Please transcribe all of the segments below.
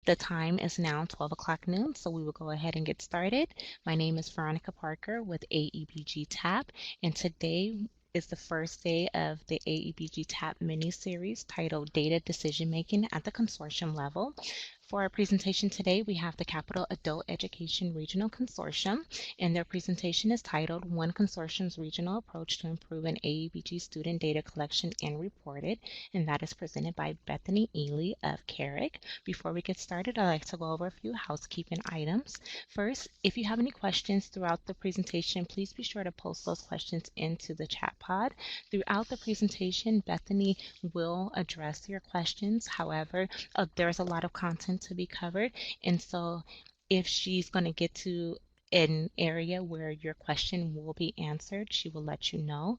The time is now 12 o'clock noon, so we will go ahead and get started. My name is Veronica Parker with AEBG TAP, and today is the first day of the AEBG TAP mini-series titled Data Decision Making at the Consortium Level. For our presentation today, we have the Capital Adult Education Regional Consortium, and their presentation is titled One Consortium's Regional Approach to Improve an AEBG Student Data Collection and Reported, and that is presented by Bethany Ely of CAERC. Before we get started, I'd like to go over a few housekeeping items. First, if you have any questions throughout the presentation, please be sure to post those questions into the chat pod. Throughout the presentation, Bethany will address your questions. However, there's a lot of content to be covered, and so if she's going to get to an area where your question will be answered, she will let you know.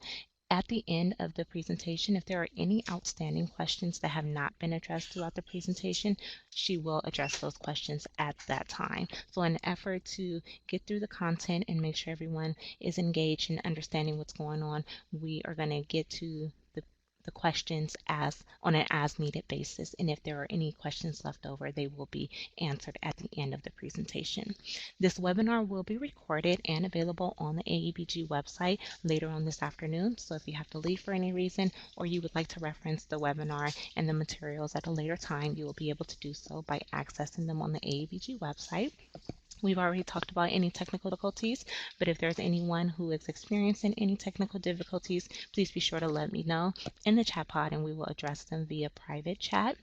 At the end of the presentation, if there are any outstanding questions that have not been addressed throughout the presentation, she will address those questions at that time. So in an effort to get through the content and make sure everyone is engaged in understanding what's going on, we are going to get to the questions on an as-needed basis, and if there are any questions left over, they will be answered at the end of the presentation. This webinar will be recorded and available on the AEBG website later on this afternoon, so if you have to leave for any reason or you would like to reference the webinar and the materials at a later time, you will be able to do so by accessing them on the AEBG website. We've already talked about any technical difficulties, but if there's anyone who is experiencing any technical difficulties, please be sure to let me know in the chat pod and we will address them via private chat.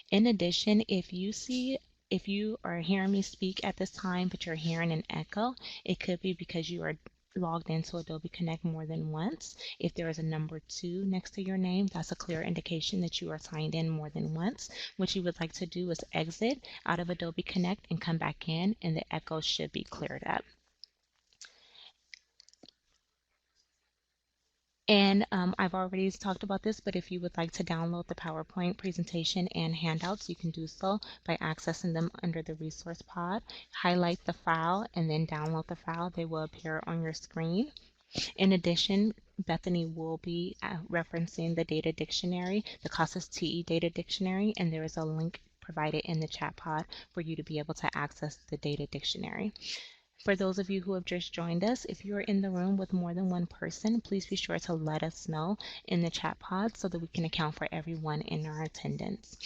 In addition, if you are hearing me speak at this time, but you're hearing an echo, it could be because you are logged into Adobe Connect more than once. If there is a number 2 next to your name, that's a clear indication that you are signed in more than once. What you would like to do is exit out of Adobe Connect and come back in, and the echo should be cleared up. And I've already talked about this, but if you would like to download the PowerPoint presentation and handouts, you can do so by accessing them under the resource pod. Highlight the file and then download the file. They will appear on your screen. In addition, Bethany will be referencing the data dictionary, the CASAS TE data dictionary, and there is a link provided in the chat pod for you to be able to access the data dictionary. For those of you who have just joined us, if you're in the room with more than one person, please be sure to let us know in the chat pod so that we can account for everyone in our attendance.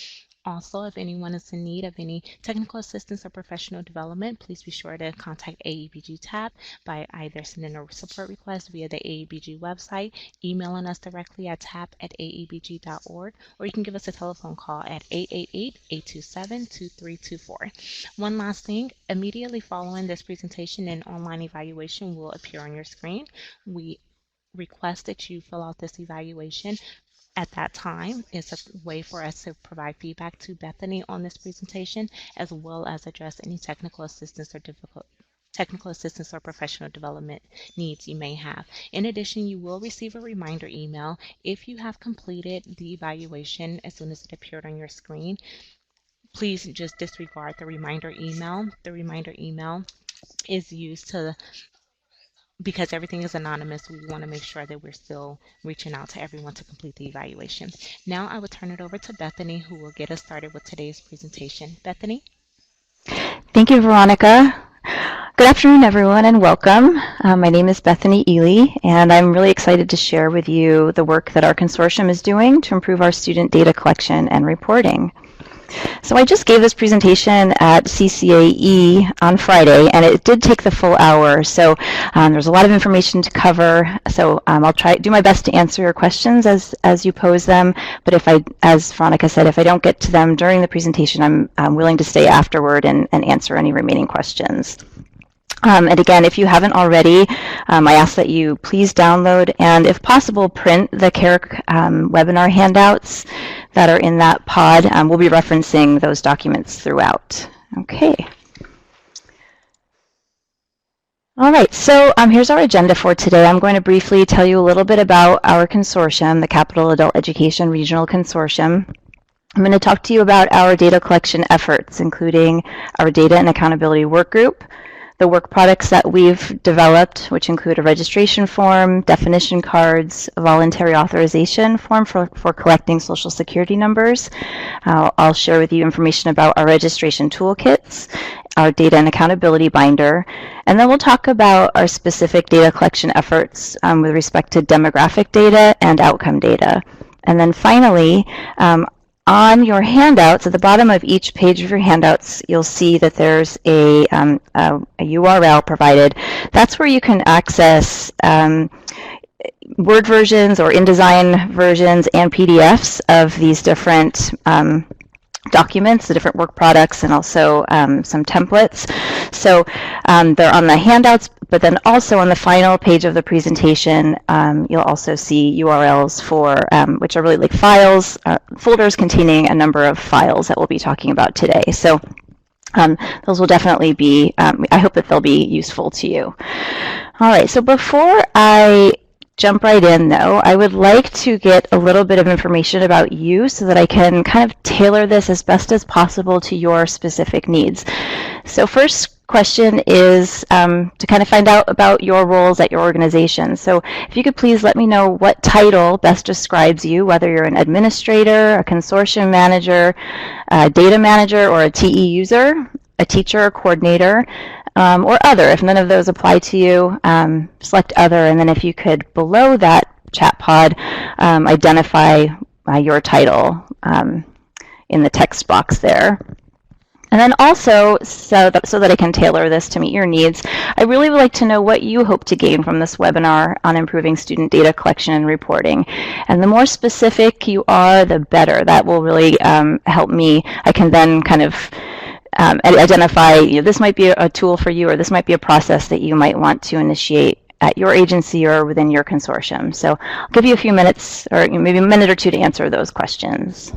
Also, if anyone is in need of any technical assistance or professional development, please be sure to contact AEBG TAP by either sending a support request via the AEBG website, emailing us directly at tap@aebg.org, or you can give us a telephone call at 888-827-2324. One last thing, immediately following this presentation, an online evaluation will appear on your screen. We request that you fill out this evaluation at that time. It's a way for us to provide feedback to Bethany on this presentation, as well as address any technical assistance or professional development needs you may have. In addition, you will receive a reminder email if you have completed the evaluation as soon as it appeared on your screen. Please just disregard the reminder email. The reminder email is used because everything is anonymous. We want to make sure that we're still reaching out to everyone to complete the evaluation. Now I will turn it over to Bethany, who will get us started with today's presentation. Bethany? Thank you, Veronica. Good afternoon, everyone, and welcome. My name is Bethany Ely, and I'm really excited to share with you the work that our consortium is doing to improve our student data collection and reporting. So I just gave this presentation at CCAE on Friday, and it did take the full hour. So there's a lot of information to cover. So I'll do my best to answer your questions as you pose them. But as Veronica said, if I don't get to them during the presentation, I'm willing to stay afterward and answer any remaining questions. And again, if you haven't already, I ask that you please download and, if possible, print the CAERC webinar handouts that are in that pod. We'll be referencing those documents throughout. Okay. All right, so here's our agenda for today. I'm going to briefly tell you a little bit about our consortium, the Capital Adult Education Regional Consortium. I'm going to talk to you about our data collection efforts, including our data and accountability workgroup, the work products that we've developed, which include a registration form, definition cards, a voluntary authorization form for collecting Social Security numbers. I'll share with you information about our registration toolkits, our data and accountability binder, and then we'll talk about our specific data collection efforts with respect to demographic data and outcome data. And then finally, on your handouts, at the bottom of each page of your handouts, you'll see that there's a URL provided. That's where you can access Word versions or InDesign versions and PDFs of these different documents, the different work products, and also some templates. So they're on the handouts, but then also on the final page of the presentation, you'll also see URLs for, which are really like files, folders containing a number of files that we'll be talking about today. So those will definitely be, I hope that they'll be useful to you. All right, so before I jump right in, though, I would like to get a little bit of information about you so that I can kind of tailor this as best as possible to your specific needs. So first question is to kind of find out about your roles at your organization. So if you could please let me know what title best describes you, whether you're an administrator, a consortium manager, a data manager, or a TE user, a teacher or coordinator, or other. If none of those apply to you, select other, and then if you could, below that chat pod, identify your title in the text box there. And then also, so that I can tailor this to meet your needs, I really would like to know what you hope to gain from this webinar on improving student data collection and reporting. And the more specific you are, the better. That will really help me. I can then kind of identify, this might be a tool for you, or this might be a process that you might want to initiate at your agency or within your consortium. So I'll give you a few minutes, or maybe a minute or two, to answer those questions.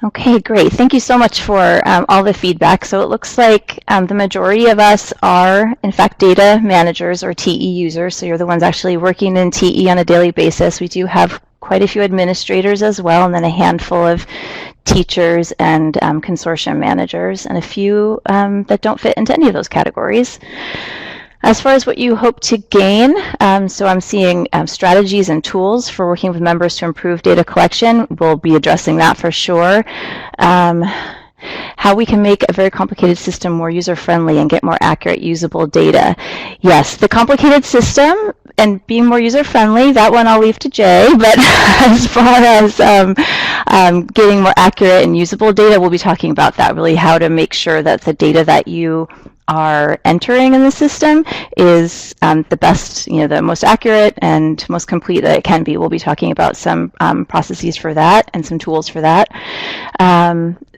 Okay, great. Thank you so much for all the feedback. So it looks like the majority of us are, in fact, data managers or TE users. So you're the ones actually working in TE on a daily basis. We do have quite a few administrators as well, and then a handful of teachers and consortium managers, and a few that don't fit into any of those categories. As far as what you hope to gain, so I'm seeing strategies and tools for working with members to improve data collection. We'll be addressing that for sure. How we can make a very complicated system more user-friendly and get more accurate, usable data. Yes, the complicated system and being more user-friendly, that one I'll leave to Jay, but as far as getting more accurate and usable data, we'll be talking about that, really how to make sure that the data that you are entering in the system is the best, the most accurate and most complete that it can be. We'll be talking about some processes for that and some tools for that.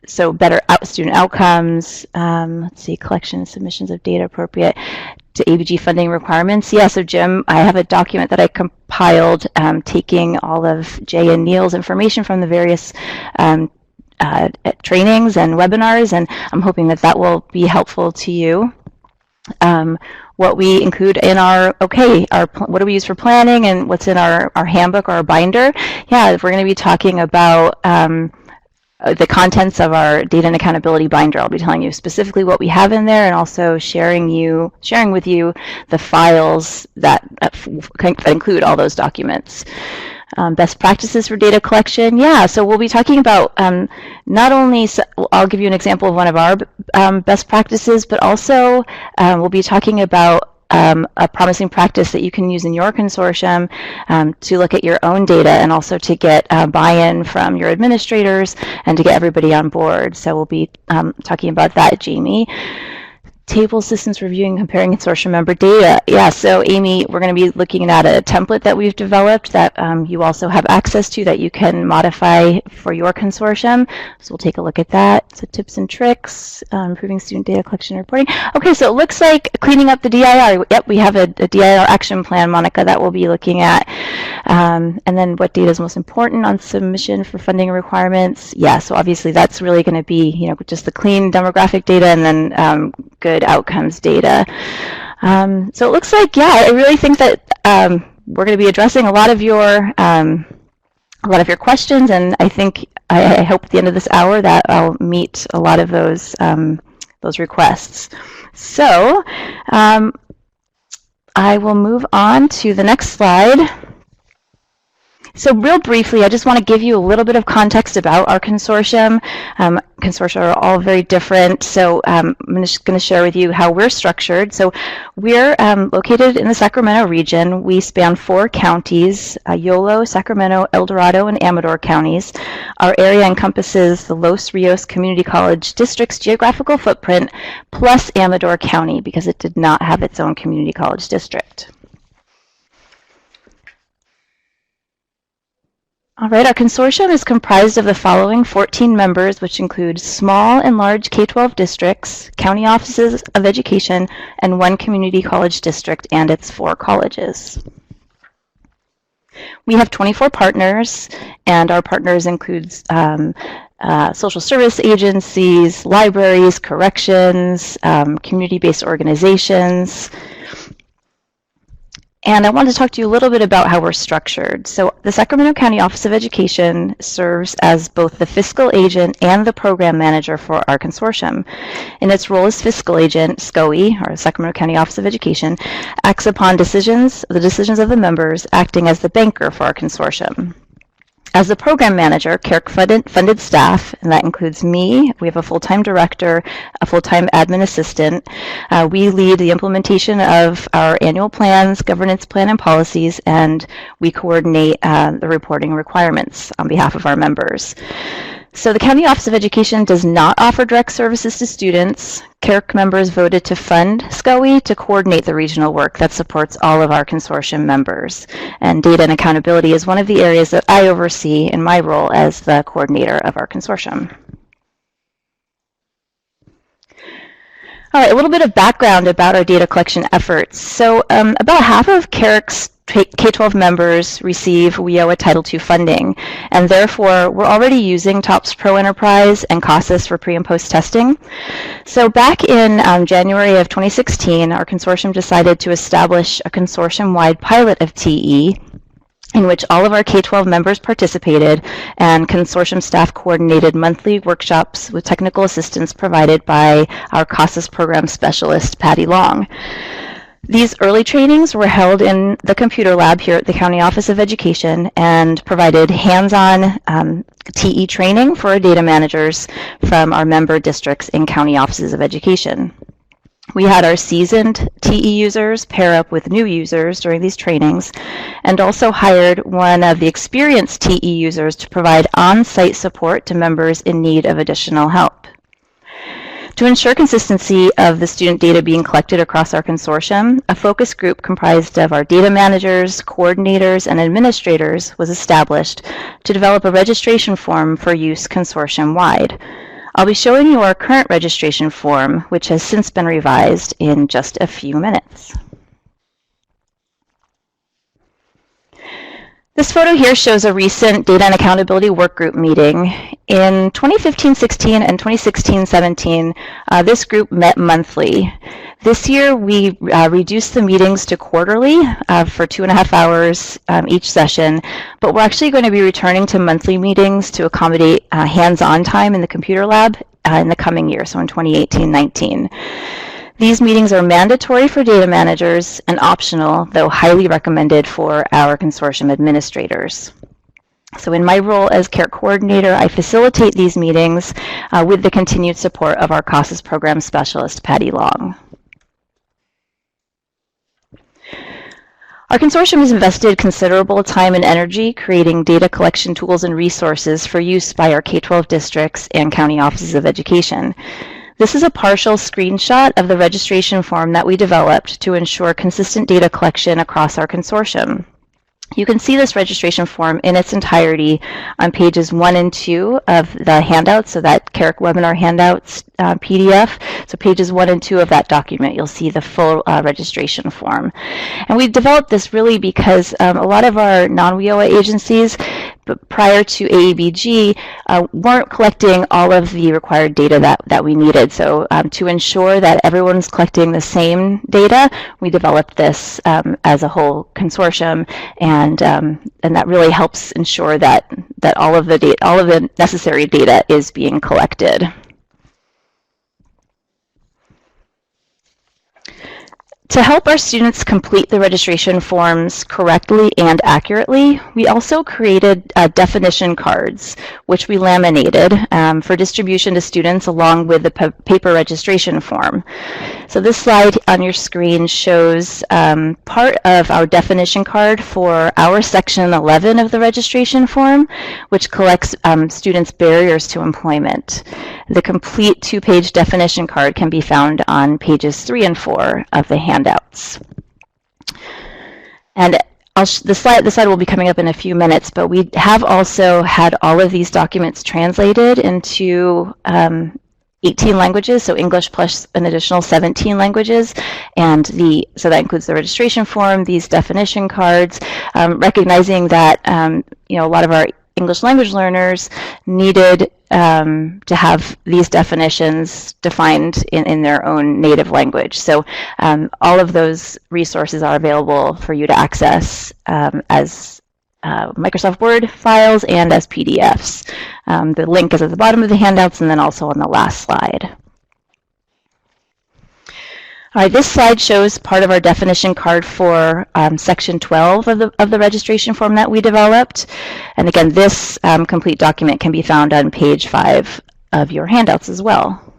So better student outcomes, let's see, collection and submissions of data appropriate to AEBG funding requirements. Yeah, so Jim, I have a document that I compiled taking all of Jay and Neil's information from the various trainings and webinars, and I'm hoping that that will be helpful to you. What we include in our what do we use for planning, and what's in our handbook or our binder? Yeah, we're going to be talking about the contents of our data and accountability binder. I'll be telling you specifically what we have in there, and also sharing with you the files that include all those documents. Best practices for data collection. Yeah, so we'll be talking about not only, I'll give you an example of one of our best practices, but also we'll be talking about a promising practice that you can use in your consortium to look at your own data and also to get buy-in from your administrators and to get everybody on board. So we'll be talking about that, Jamie. Table systems reviewing, comparing consortium member data. Yeah, so Amy, we're going to be looking at a template that we've developed that you also have access to that you can modify for your consortium. So we'll take a look at that. So tips and tricks, improving student data collection and reporting. Okay, so it looks like cleaning up the DIR. Yep, we have a DIR action plan, Monica, that we'll be looking at. And then what data is most important on submission for funding requirements. Yeah, so obviously that's really going to be, you know, just the clean demographic data and then good outcomes data. So it looks like, yeah, I really think that we're going to be addressing a lot of your questions, and I think I hope at the end of this hour that I'll meet a lot of those requests. So I will move on to the next slide. So real briefly, I just want to give you a little bit of context about our consortium. Consortia are all very different, so I'm just going to share with you how we're structured. So we're located in the Sacramento region. We span 4 counties, Yolo, Sacramento, El Dorado, and Amador counties. Our area encompasses the Los Rios Community College District's geographical footprint, plus Amador County, because it did not have its own community college district. All right, our consortium is comprised of the following 14 members, which include small and large K-12 districts, county offices of education, and 1 community college district and its 4 colleges. We have 24 partners, and our partners include social service agencies, libraries, corrections, community-based organizations. And I wanted to talk to you a little bit about how we're structured. So the Sacramento County Office of Education serves as both the fiscal agent and the program manager for our consortium. In its role as fiscal agent, SCOE, or Sacramento County Office of Education, acts upon the decisions of the members, acting as the banker for our consortium. As the program manager, CAERC funded staff, and that includes me. We have a full-time director, a full-time admin assistant. We lead the implementation of our annual plans, governance plan, and policies, and we coordinate the reporting requirements on behalf of our members. So the County Office of Education does not offer direct services to students. CAERC members voted to fund SCOE to coordinate the regional work that supports all of our consortium members. And data and accountability is one of the areas that I oversee in my role as the coordinator of our consortium. All right, a little bit of background about our data collection efforts. So about half of CAERC's K-12 members receive WIOA Title II funding, and therefore we're already using TOPS Pro Enterprise and CASAS for pre and post testing. So back in January of 2016, our consortium decided to establish a consortium-wide pilot of TE in which all of our K-12 members participated, and consortium staff coordinated monthly workshops with technical assistance provided by our CASAS program specialist, Patty Long. These early trainings were held in the computer lab here at the County Office of Education and provided hands-on TE training for our data managers from our member districts in County Offices of Education. We had our seasoned TE users pair up with new users during these trainings, and also hired one of the experienced TE users to provide on-site support to members in need of additional help. To ensure consistency of the student data being collected across our consortium, a focus group comprised of our data managers, coordinators, and administrators was established to develop a registration form for use consortium-wide. I'll be showing you our current registration form, which has since been revised, in just a few minutes. This photo here shows a recent data and accountability workgroup meeting. In 2015-16 and 2016-17, this group met monthly. This year, we reduced the meetings to quarterly for 2.5 hours each session, but we're actually going to be returning to monthly meetings to accommodate hands-on time in the computer lab in the coming year, so in 2018-19. These meetings are mandatory for data managers and optional, though highly recommended for our consortium administrators. So in my role as CAERC coordinator, I facilitate these meetings with the continued support of our CASAS program specialist, Patty Long. Our consortium has invested considerable time and energy creating data collection tools and resources for use by our K-12 districts and county offices of education. This is a partial screenshot of the registration form that we developed to ensure consistent data collection across our consortium. You can see this registration form in its entirety on pages 1 and 2 of the handout, so that CAERC webinar handouts PDF. So pages 1 and 2 of that document, you'll see the full registration form. And we developed this really because a lot of our non-WIOA agencies, prior to AEBG, weren't collecting all of the required data that we needed. So to ensure that everyone's collecting the same data, we developed this as a whole consortium, and that really helps ensure that all of the necessary data is being collected. To help our students complete the registration forms correctly and accurately, we also created definition cards, which we laminated for distribution to students along with the paper registration form. So this slide on your screen shows part of our definition card for our section 11 of the registration form, which collects students' barriers to employment. The complete 2-page definition card can be found on pages 3 and 4 of the handouts. And the slide will be coming up in a few minutes, but we have also had all of these documents translated into 18 languages, so English plus an additional 17 languages, and so that includes the registration form, these definition cards, recognizing that a lot of our English language learners needed to have these definitions defined in their own native language. So all of those resources are available for you to access as Microsoft Word files and as PDFs. The link is at the bottom of the handouts and then also on the last slide. All right, this slide shows part of our definition card for section 12 of the registration form that we developed. And again, this complete document can be found on page 5 of your handouts as well.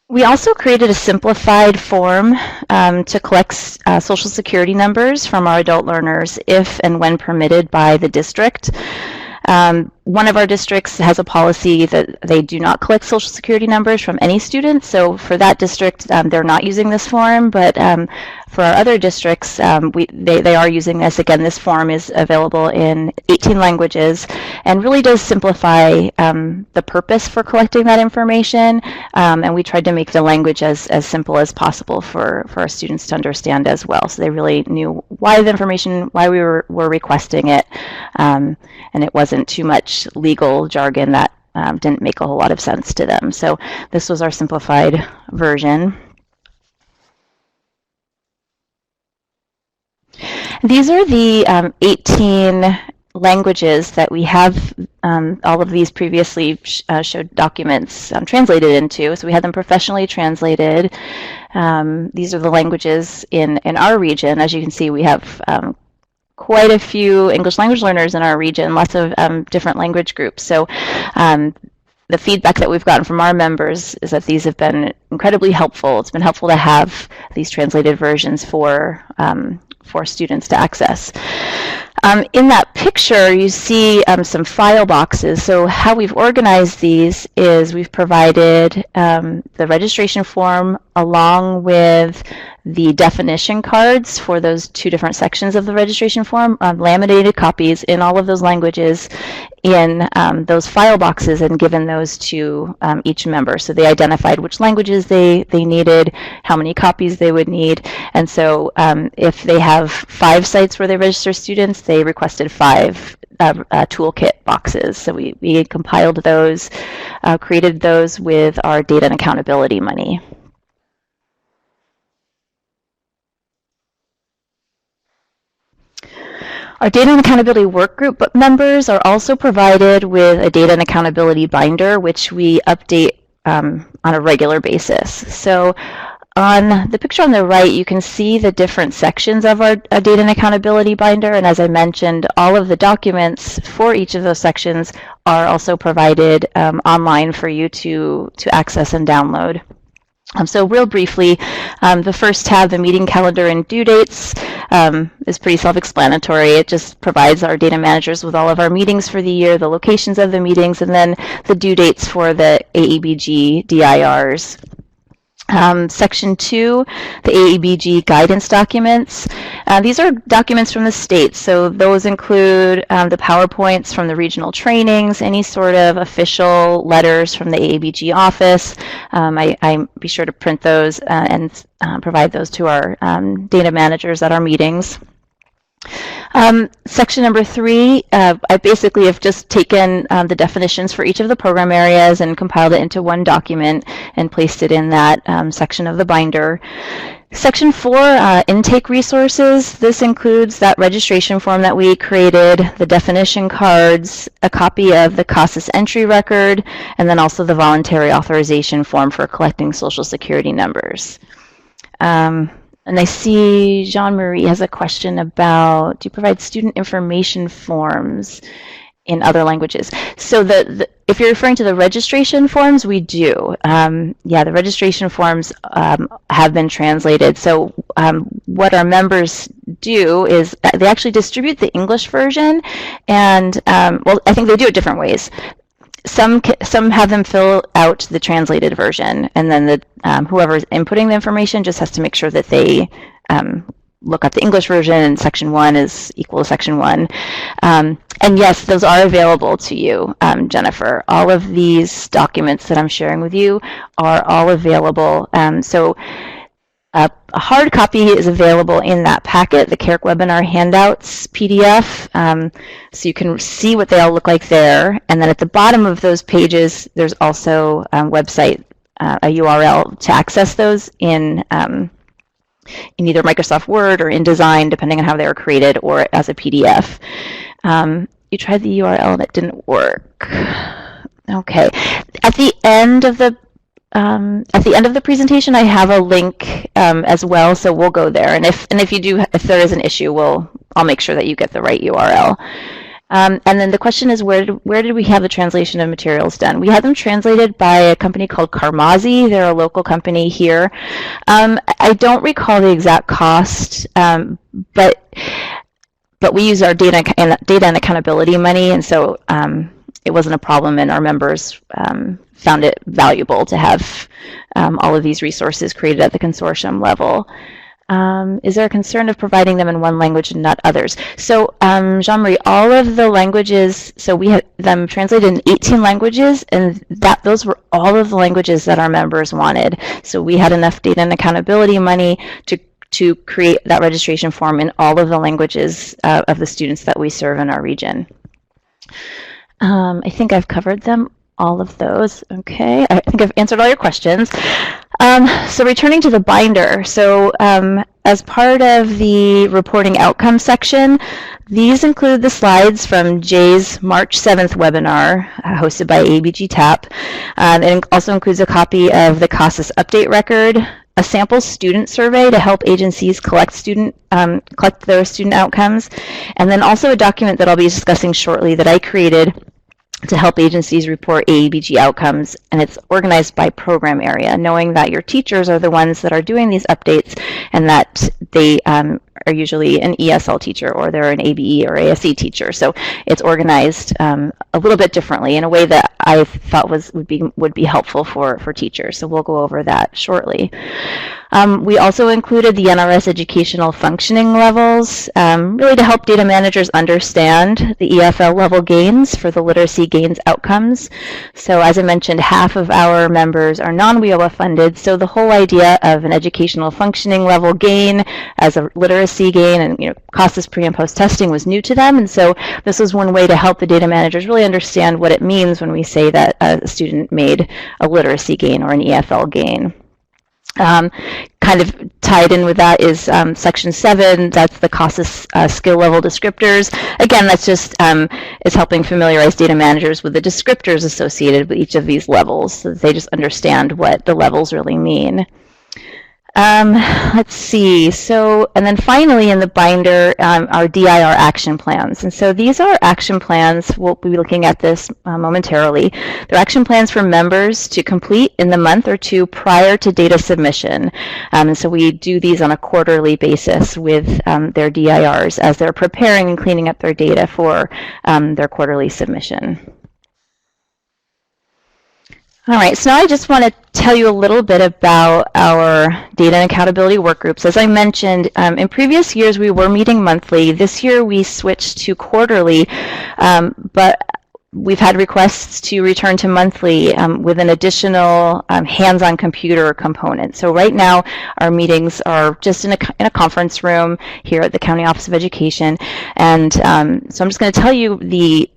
We also created a simplified form to collect Social Security numbers from our adult learners if and when permitted by the district. One of our districts has a policy that they do not collect Social Security numbers from any students, so for that district, they're not using this form, but for our other districts, they are using this. Again, this form is available in 18 languages and really does simplify the purpose for collecting that information, and we tried to make the language as simple as possible for our students to understand as well, so they really knew why we were requesting it, and it wasn't too much legal jargon that didn't make a whole lot of sense to them. So this was our simplified version. These are the 18 languages that we have all of these previously showed documents translated into. So we had them professionally translated. These are the languages in our region. As you can see, we have quite a few English language learners in our region, lots of different language groups. So the feedback that we've gotten from our members is that these have been incredibly helpful. It's been helpful to have these translated versions for students to access. In that picture, you see some file boxes. So how we've organized these is we've provided the registration form along with the definition cards for those 2 different sections of the registration form, laminated copies in all of those languages in those file boxes, and given those to each member. So they identified which languages they needed, how many copies they would need, and so if they have 5 sites where they register students, they requested 5 toolkit boxes. So we compiled those, created those with our data and accountability money. Our data and accountability workgroup members are also provided with a data and accountability binder, which we update on a regular basis. So on the picture on the right, you can see the different sections of our data and accountability binder. And as I mentioned, all of the documents for each of those sections are also provided online for you to access and download. So real briefly, the first tab, the meeting calendar and due dates, is pretty self-explanatory. It just provides our data managers with all of our meetings for the year, the locations of the meetings, and then the due dates for the AEBG DIRs. Section 2, the AEBG guidance documents. These are documents from the state, so those include the PowerPoints from the regional trainings, any sort of official letters from the AEBG office. I be sure to print those and provide those to our data managers at our meetings. Section number 3, I basically have just taken the definitions for each of the program areas and compiled it into one document and placed it in that section of the binder. Section 4, intake resources. This includes that registration form that we created, the definition cards, a copy of the CASAS entry record, and then also the voluntary authorization form for collecting Social Security numbers. And I see Jean-Marie has a question about, do you provide student information forms in other languages? So if you're referring to the registration forms, we do. Yeah, the registration forms have been translated. So what our members do is they actually distribute the English version, and well, I think they do it different ways. Some have them fill out the translated version, and then whoever is inputting the information just has to make sure that they look up the English version, and Section 1 is equal to Section 1. And yes, those are available to you, Jennifer. All of these documents that I'm sharing with you are all available. So a hard copy is available in that packet, the CAERC webinar handouts PDF, so you can see what they all look like there. And then at the bottom of those pages, there's also a website, a URL to access those in either Microsoft Word or InDesign, depending on how they were created, or as a PDF. You tried the URL and it didn't work. Okay. At the end of the presentation, I have a link as well, so we'll go there. And if there is an issue, I'll make sure that you get the right URL. And then the question is, where did we have the translation of materials done? We had them translated by a company called Karmazi. They're a local company here. I don't recall the exact cost, but we use our data and accountability money, and so it wasn't a problem, and our members found it valuable to have all of these resources created at the consortium level. Is there a concern of providing them in one language and not others? So Jean-Marie, all of the languages, so we had them translated in 18 languages, and those were all of the languages that our members wanted. So we had enough data and accountability money to create that registration form in all of the languages of the students that we serve in our region. I think I've covered them, all of those. Okay, I think I've answered all your questions. So returning to the binder, so as part of the reporting outcome section, these include the slides from Jay's March 7th webinar hosted by AEBG TAP. It also includes a copy of the CASAS update record, a sample student survey to help agencies collect their student outcomes, and then also a document that I'll be discussing shortly that I created to help agencies report AEBG outcomes, and it's organized by program area, knowing that your teachers are the ones that are doing these updates, and that they are usually an ESL teacher, or they're an ABE or ASE teacher. So it's organized a little bit differently in a way that I thought would be helpful for teachers. So we'll go over that shortly. We also included the NRS educational functioning levels, really to help data managers understand the EFL level gains for the literacy gains outcomes. So as I mentioned, half of our members are non-WIOA funded, so the whole idea of an educational functioning level gain as a literacy gain, and CASAS pre and post testing was new to them, and so this was one way to help the data managers really understand what it means when we say that a student made a literacy gain or an EFL gain. Kind of tied in with that is Section 7, that's the CASAS skill level descriptors. Again, that's just is helping familiarize data managers with the descriptors associated with each of these levels, so that they just understand what the levels really mean. Let's see. So, and then finally in the binder, our DIR action plans. And so these are action plans. We'll be looking at this momentarily. They're action plans for members to complete in the month or two prior to data submission. And so we do these on a quarterly basis with their DIRs as they're preparing and cleaning up their data for their quarterly submission. All right, so now I just want to tell you a little bit about our data and accountability work groups. As I mentioned, in previous years we were meeting monthly. This year we switched to quarterly, but we've had requests to return to monthly with an additional hands-on computer component. So right now our meetings are just in a conference room here at the County Office of Education, and so I'm just going to tell you the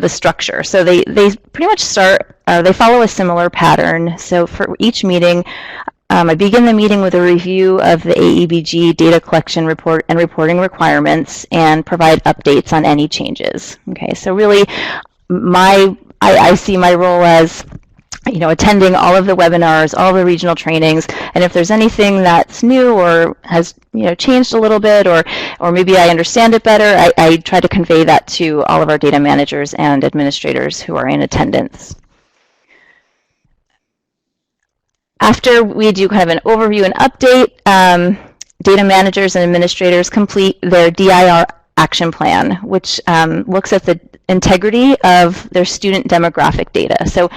structure. So they pretty much start, they follow a similar pattern. So for each meeting, I begin the meeting with a review of the AEBG data collection report and reporting requirements and provide updates on any changes. Okay, so really I see my role as attending all of the webinars, all the regional trainings, and if there's anything that's new or has changed a little bit, or maybe I understand it better, I try to convey that to all of our data managers and administrators who are in attendance. After we do kind of an overview and update, data managers and administrators complete their DIR action plan, which looks at the integrity of their student demographic data. So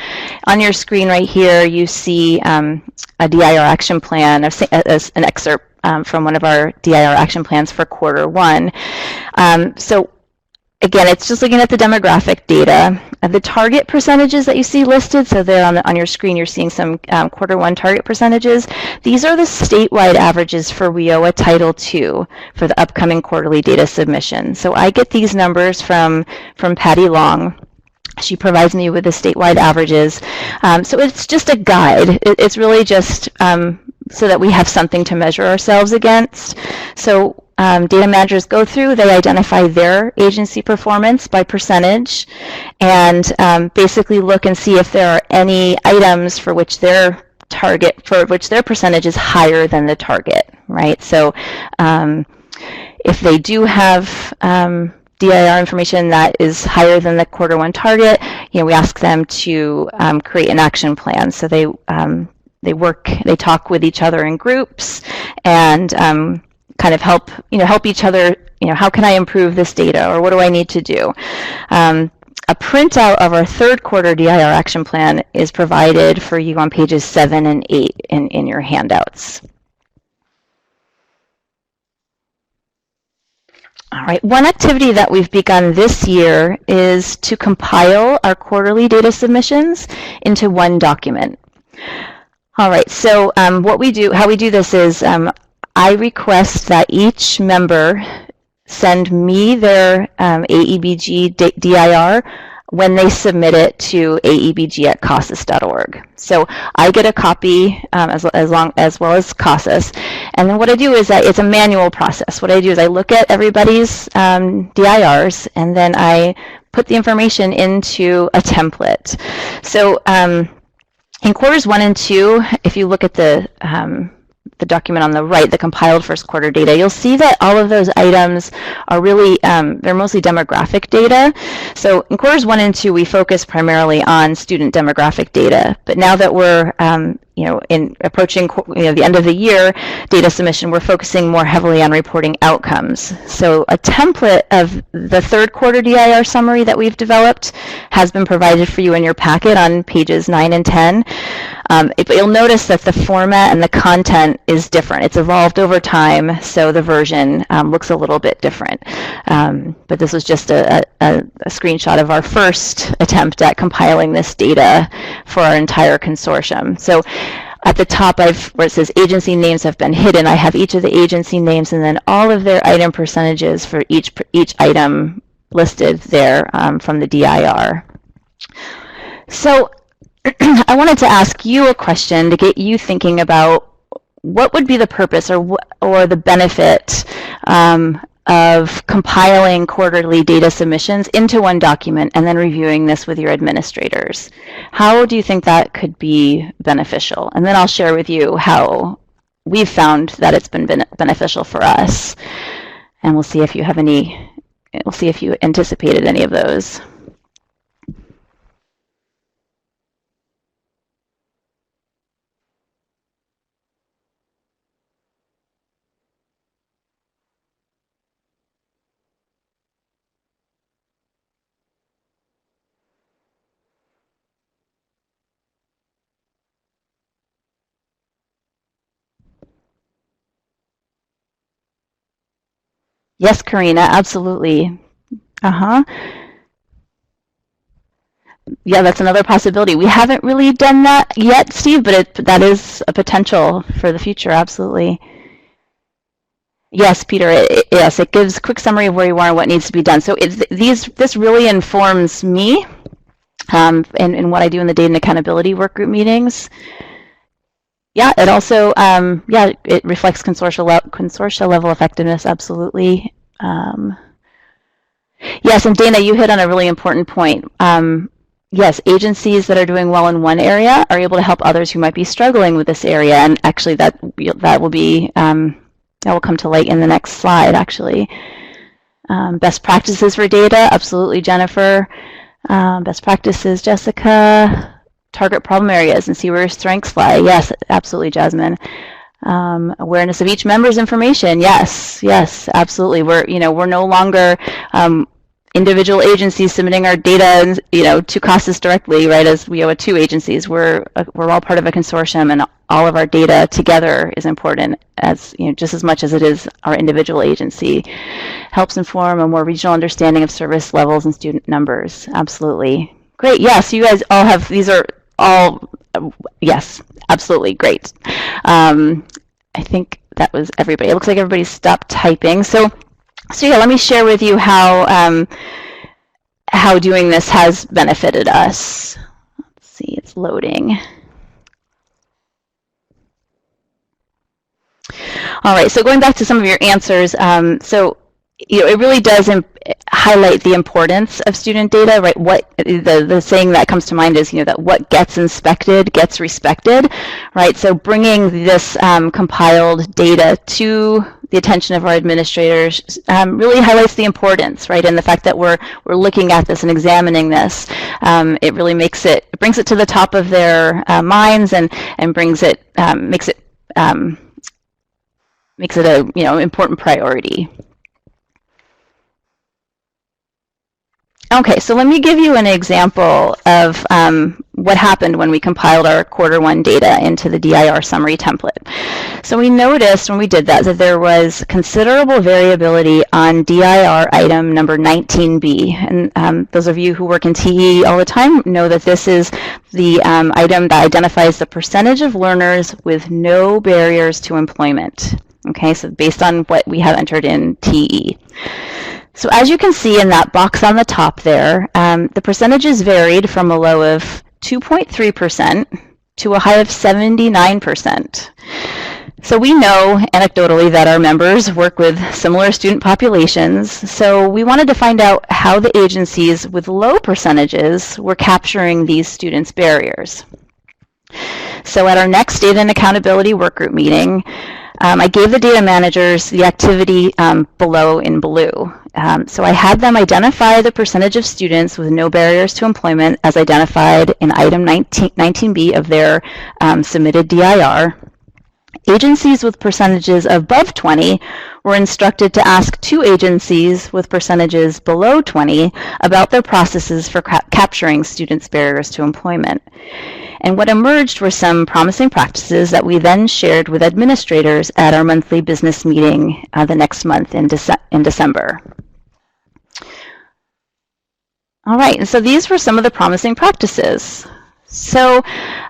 on your screen right here, you see a DIR action plan, as an excerpt from one of our DIR action plans for quarter one. So again, it's just looking at the demographic data. The target percentages that you see listed, so there on your screen you're seeing some quarter one target percentages. These are the statewide averages for WIOA Title II for the upcoming quarterly data submission. So I get these numbers from Patty Long. She provides me with the statewide averages. So it's just a guide. It's really just so that we have something to measure ourselves against. So data managers go through, they identify their agency performance by percentage, and basically look and see if there are any items for which their percentage is higher than the target, right? So if they do have DIR information that is higher than the quarter one target, we ask them to create an action plan. So they talk with each other in groups and kind of help each other, how can I improve this data, or what do I need to do? A printout of our third quarter DIR action plan is provided for you on pages 7 and 8 in your handouts. All right, one activity that we've begun this year is to compile our quarterly data submissions into one document. All right, so how we do this is I request that each member send me their AEBG DIR when they submit it to aebg@casas.org. So I get a copy as well as CASAS. And then what I do is it's a manual process. What I do is I look at everybody's DIRs, and then I put the information into a template. So in quarters 1 and 2, if you look at the document on the right, the compiled first quarter data, you'll see that all of those items are really, they're mostly demographic data. So in quarters 1 and 2, we focus primarily on student demographic data. But now that we're in approaching the end of the year data submission, we're focusing more heavily on reporting outcomes. So a template of the third quarter DIR summary that we've developed has been provided for you in your packet on pages 9 and 10. But you'll notice that the format and the content is different. It's evolved over time, so the version looks a little bit different. But this was just a screenshot of our first attempt at compiling this data for our entire consortium. So at the top, where it says agency names have been hidden, I have each of the agency names and then all of their item percentages for each item listed there from the DIR. So I wanted to ask you a question to get you thinking about what would be the purpose or the benefit of compiling quarterly data submissions into one document and then reviewing this with your administrators. How do you think that could be beneficial? And then I'll share with you how we've found that it's been beneficial for us. And we'll see if you have any, we'll see if you anticipated any of those. Yes, Karina, absolutely. Uh-huh. Yeah, that's another possibility. We haven't really done that yet, Steve, but that is a potential for the future, absolutely. Yes, Peter, yes, it gives a quick summary of where you are and what needs to be done. So this really informs me in what I do in the data and accountability workgroup meetings. Yeah, it also, it reflects consortia level effectiveness, absolutely. Yes, and Dana, you hit on a really important point. Yes, agencies that are doing well in one area are able to help others who might be struggling with this area, and actually that will be that will come to light in the next slide. Actually, best practices for data, absolutely, Jennifer. Best practices, Jessica. Target problem areas and see where strengths lie. Yes, absolutely, Jasmine. Awareness of each member's information. Yes, absolutely. We're no longer individual agencies submitting our data, to CASAS directly, right? As we owe two agencies, we're all part of a consortium, and all of our data together is important, as just as much as it is our individual agency. Helps inform a more regional understanding of service levels and student numbers. Absolutely. Great. Yeah, so you guys all have, these are all, yes, absolutely, great. I think that was everybody. It looks like everybody stopped typing. So yeah, let me share with you how doing this has benefited us. Let's see, it's loading. All right, so going back to some of your answers, it really does highlight the importance of student data, right? What the saying that comes to mind is, that what gets inspected gets respected, right? So bringing this compiled data to the attention of our administrators really highlights the importance, right? And the fact that we're looking at this and examining this, it really brings it to the top of their minds and makes it a important priority. Okay, so let me give you an example of what happened when we compiled our Q1 data into the DIR summary template. So we noticed when we did that there was considerable variability on DIR item number 19B. And those of you who work in TE all the time know that this is the item that identifies the percentage of learners with no barriers to employment. Okay, so based on what we have entered in TE. So as you can see in that box on the top there, the percentages varied from a low of 2.3% to a high of 79%. So we know anecdotally that our members work with similar student populations, so we wanted to find out how the agencies with low percentages were capturing these students' barriers. So at our next data and accountability workgroup meeting, I gave the data managers the activity below in blue. So I had them identify the percentage of students with no barriers to employment as identified in item 19B of their submitted DIR. Agencies with percentages above 20 were instructed to ask two agencies with percentages below 20 about their processes for capturing students' barriers to employment. And what emerged were some promising practices that we then shared with administrators at our monthly business meeting the next month in December. All right, and so these were some of the promising practices. So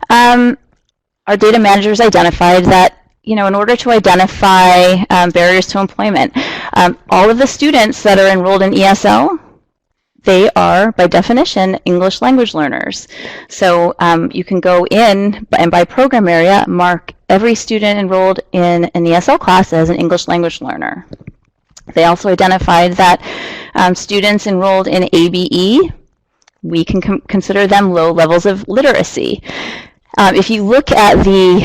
our data managers identified that, in order to identify barriers to employment, all of the students that are enrolled in ESL, they are, by definition, English language learners. So you can go in and by program area, mark every student enrolled in an ESL class as an English language learner. They also identified that students enrolled in ABE, we can consider them low levels of literacy. If you look at the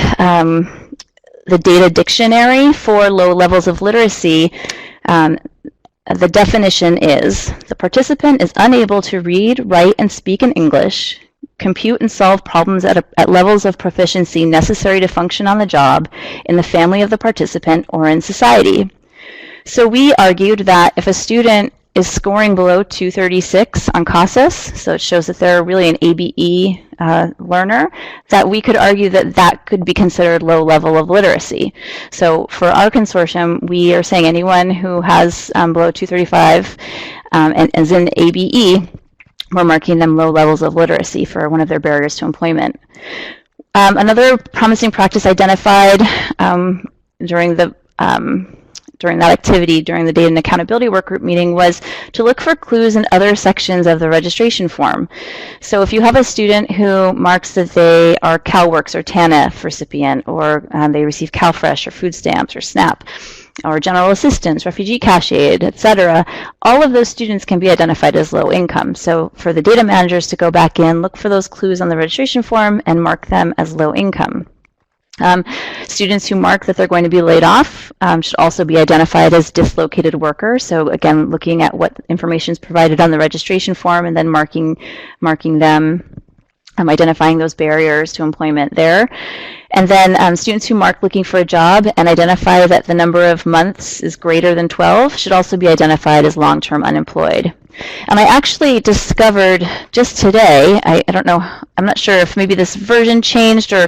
the data dictionary for low levels of literacy, the definition is, the participant is unable to read, write, and speak in English, compute and solve problems at levels of proficiency necessary to function on the job, in the family of the participant, or in society. So we argued that if a student is scoring below 236 on CASAS, so it shows that they're really an ABE learner, that we could argue that that could be considered low level of literacy. So for our consortium, we are saying anyone who has below 235 and is in ABE, we're marking them low levels of literacy for one of their barriers to employment. Another promising practice identified during that activity, during the data and accountability workgroup meeting, was to look for clues in other sections of the registration form. So if you have a student who marks that they are CalWORKS or TANF recipient, or they receive CalFresh or food stamps or SNAP, or general assistance, refugee cash aid, etc., all of those students can be identified as low income. So for the data managers to go back in, look for those clues on the registration form and mark them as low income. Students who mark that they're going to be laid off should also be identified as dislocated workers. So again, looking at what information is provided on the registration form and then marking them, identifying those barriers to employment there. And then students who mark looking for a job and identify that the number of months is greater than 12 should also be identified as long-term unemployed. And I actually discovered just today, I don't know, I'm not sure if maybe this version changed or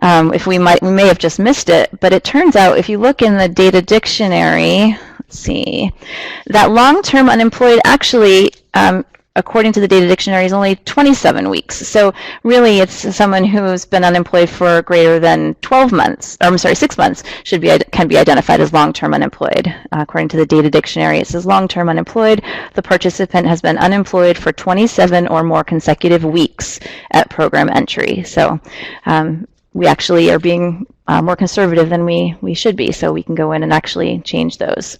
if we may have just missed it, but it turns out if you look in the data dictionary, let's see, that long-term unemployed actually, according to the data dictionary, is only 27 weeks. So really it's someone who's been unemployed for greater than 12 months, or I'm sorry, 6 months, can be identified as long-term unemployed. According to the data dictionary, it says long-term unemployed, the participant has been unemployed for 27 or more consecutive weeks at program entry. So we actually are being more conservative than we should be, so we can go in and actually change those.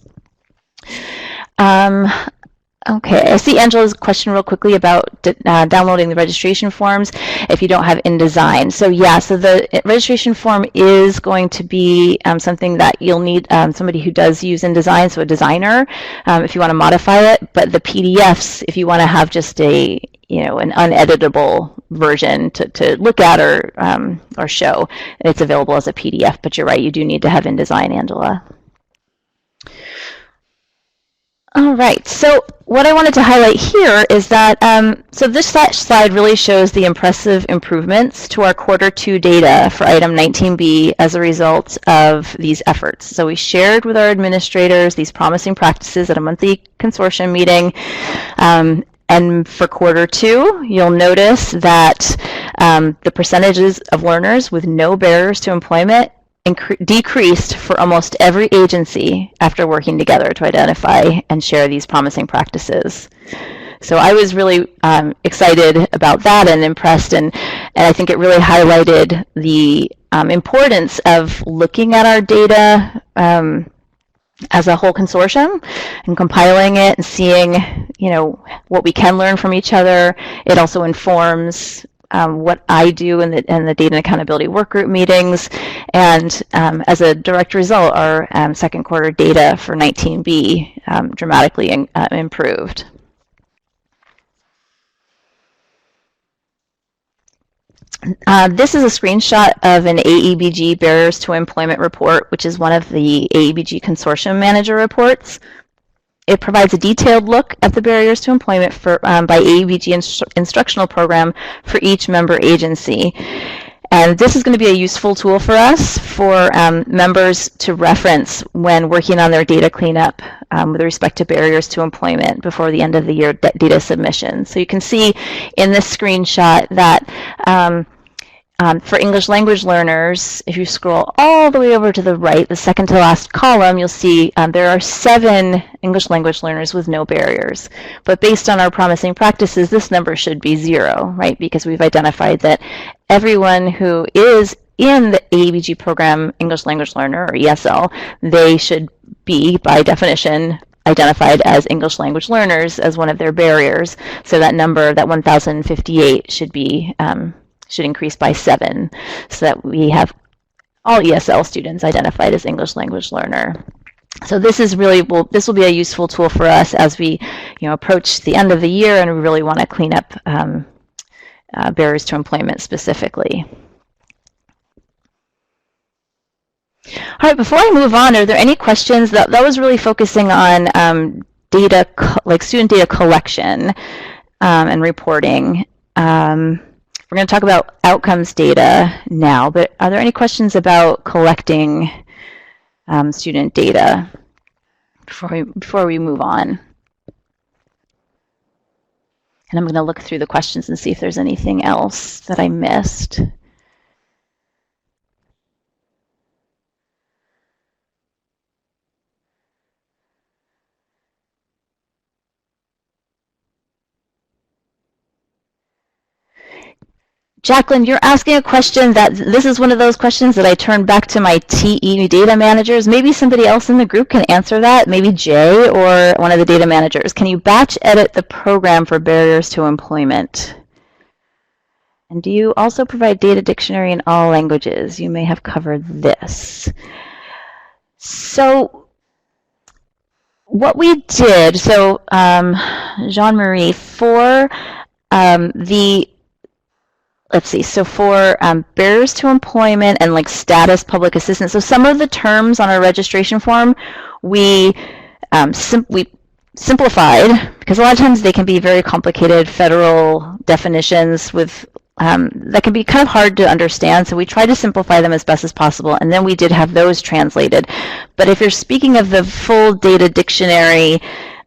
Okay, I see Angela's question real quickly about downloading the registration forms if you don't have InDesign. So yeah, so the registration form is going to be something that you'll need somebody who does use InDesign, so a designer, if you want to modify it. But the PDFs, if you want to have just an uneditable version to look at or show, it's available as a PDF. But you're right, you do need to have InDesign, Angela. All right, so what I wanted to highlight here is that, so this slide really shows the impressive improvements to our Q2 data for item 19B as a result of these efforts. So we shared with our administrators these promising practices at a monthly consortium meeting. And for Q2, you'll notice that the percentages of learners with no barriers to employment decreased for almost every agency after working together to identify and share these promising practices. So I was really excited about that and impressed, and I think it really highlighted the importance of looking at our data as a whole consortium and compiling it and seeing, what we can learn from each other. It also informs what I do in the data and accountability workgroup meetings, and as a direct result, our second quarter data for 19B dramatically improved. This is a screenshot of an AEBG Barriers to Employment report, which is one of the AEBG Consortium Manager reports. It provides a detailed look at the barriers to employment by AEBG instructional program for each member agency. And this is going to be a useful tool for us, for members to reference when working on their data cleanup with respect to barriers to employment before the end of the year data submission. So you can see in this screenshot that for English language learners, if you scroll all the way over to the right, the second to last column, you'll see there are 7 English language learners with no barriers. But based on our promising practices, this number should be 0, right? Because we've identified that everyone who is in the AEBG program English language learner, or ESL, they should be, by definition, identified as English language learners as one of their barriers. So that number, that 1,058, should increase by 7, so that we have all ESL students identified as English language learner. So this is really, this will be a useful tool for us as we approach the end of the year and we really want to clean up barriers to employment specifically. All right, before I move on, are there any questions? That was really focusing on data, like student data collection and reporting. We're going to talk about outcomes data now, but are there any questions about collecting student data before we move on? And I'm going to look through the questions and see if there's anything else that I missed. Jacqueline, you're asking a question that this is one of those questions that I turn back to my TE data managers. Maybe somebody else in the group can answer that, maybe Jay or one of the data managers. Can you batch edit the program for barriers to employment? And do you also provide data dictionary in all languages? You may have covered this. So what we did, so Jean-Marie, for let's see, so for barriers to employment and like status public assistance, so some of the terms on our registration form we simplified, because a lot of times they can be very complicated federal definitions with that can be kind of hard to understand, so we try to simplify them as best as possible, and then we did have those translated. But if you're speaking of the full data dictionary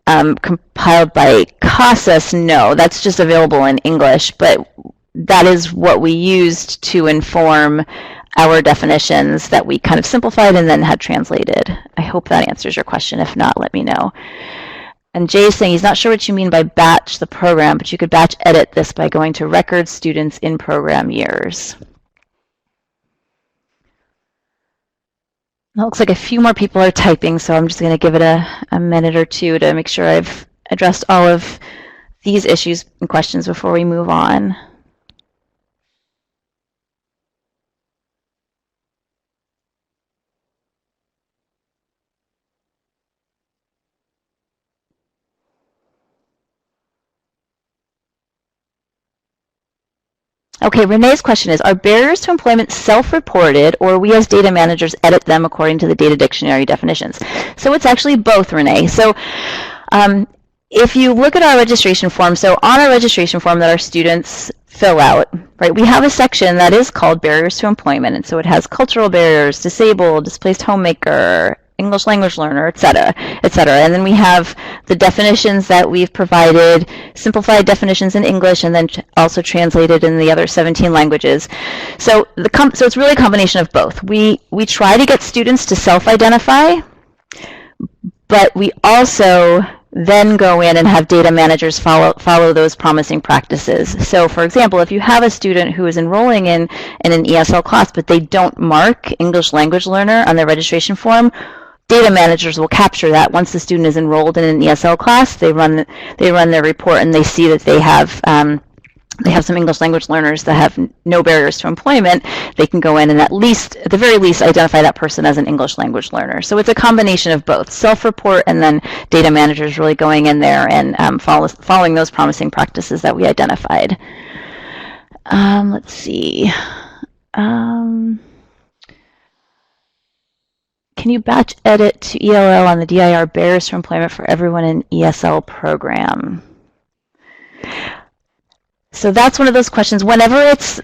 compiled by CASAS, no, that's just available in English, but that is what we used to inform our definitions that we kind of simplified and then had translated. I hope that answers your question. If not, let me know. And Jay is saying he's not sure what you mean by batch the program, but you could batch edit this by going to record students in program years. It looks like a few more people are typing, so I'm just going to give it a minute or two to make sure I've addressed all of these issues and questions before we move on. Okay, Renee's question is, are barriers to employment self-reported, or we as data managers edit them according to the data dictionary definitions? So it's actually both, Renee. So if you look at our registration form, so on our registration form that our students fill out, right, we have a section that is called barriers to employment, and so it has cultural barriers, disabled, displaced homemaker, English language learner, et cetera, et cetera. And then we have the definitions that we've provided, simplified definitions in English, and then also translated in the other 17 languages. So so it's really a combination of both. We try to get students to self-identify, but we also then go in and have data managers follow those promising practices. So for example, if you have a student who is enrolling in an ESL class, but they don't mark English language learner on their registration form, data managers will capture that. Once the student is enrolled in an ESL class, they run their report and they see that they have some English language learners that have no barriers to employment. They can go in and at the very least, identify that person as an English language learner. So it's a combination of both self-report and then data managers really going in there and following those promising practices that we identified. Let's see. Can you batch edit to ELL on the DIR barriers to employment for everyone in ESL program? So that's one of those questions. Whenever it's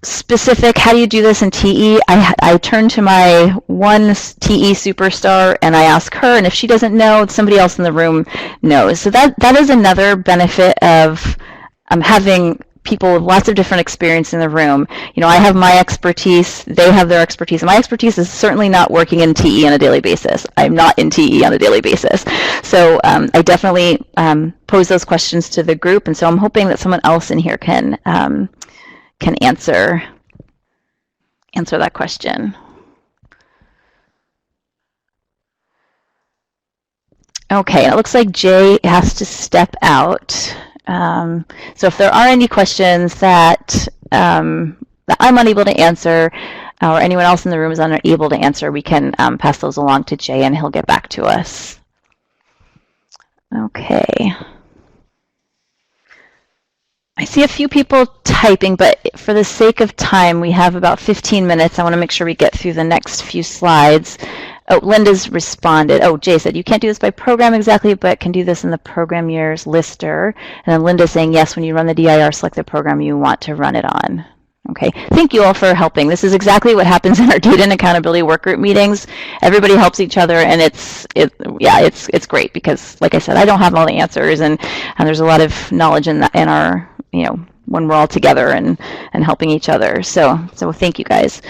specific, how do you do this in TE? I turn to my one TE superstar and I ask her, and if she doesn't know, somebody else in the room knows. So that is another benefit of having people with lots of different experience in the room. You know, I have my expertise, they have their expertise. And my expertise is certainly not working in TE on a daily basis. I'm not in TE on a daily basis. So I definitely pose those questions to the group, and so I'm hoping that someone else in here can answer that question. Okay, it looks like Jay has to step out. So if there are any questions that I'm unable to answer, or anyone else in the room is unable to answer, we can pass those along to Jay and he'll get back to us. Okay. I see a few people typing, but for the sake of time, we have about 15 minutes. I want to make sure we get through the next few slides. Oh, Linda's responded. Oh, Jay said, you can't do this by program exactly, but can do this in the program years lister. And then Linda's saying, yes, when you run the DIR, select the program you want to run it on. Okay, thank you all for helping. This is exactly what happens in our data and accountability workgroup meetings. Everybody helps each other, and it's great because, like I said, I don't have all the answers, and there's a lot of knowledge in our, when we're all together and helping each other. So thank you guys.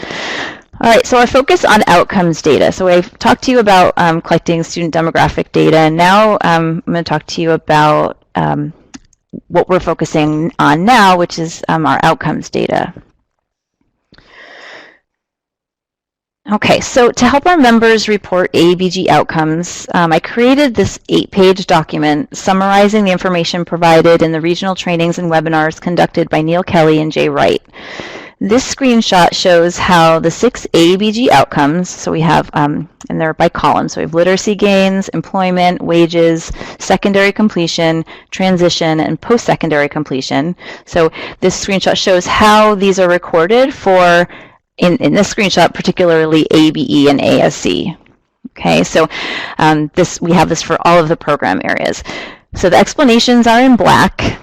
All right, so our focus on outcomes data. So I've talked to you about collecting student demographic data, and now I'm going to talk to you about what we're focusing on now, which is our outcomes data. Okay, so to help our members report AEBG outcomes, I created this 8-page document summarizing the information provided in the regional trainings and webinars conducted by Neil Kelly and Jay Wright. This screenshot shows how the 6 AEBG outcomes, so we have, and they're by column, so we have literacy gains, employment, wages, secondary completion, transition, and post-secondary completion. So this screenshot shows how these are recorded for, in this screenshot, particularly ABE and ASC. Okay, so we have this for all of the program areas. So the explanations are in black.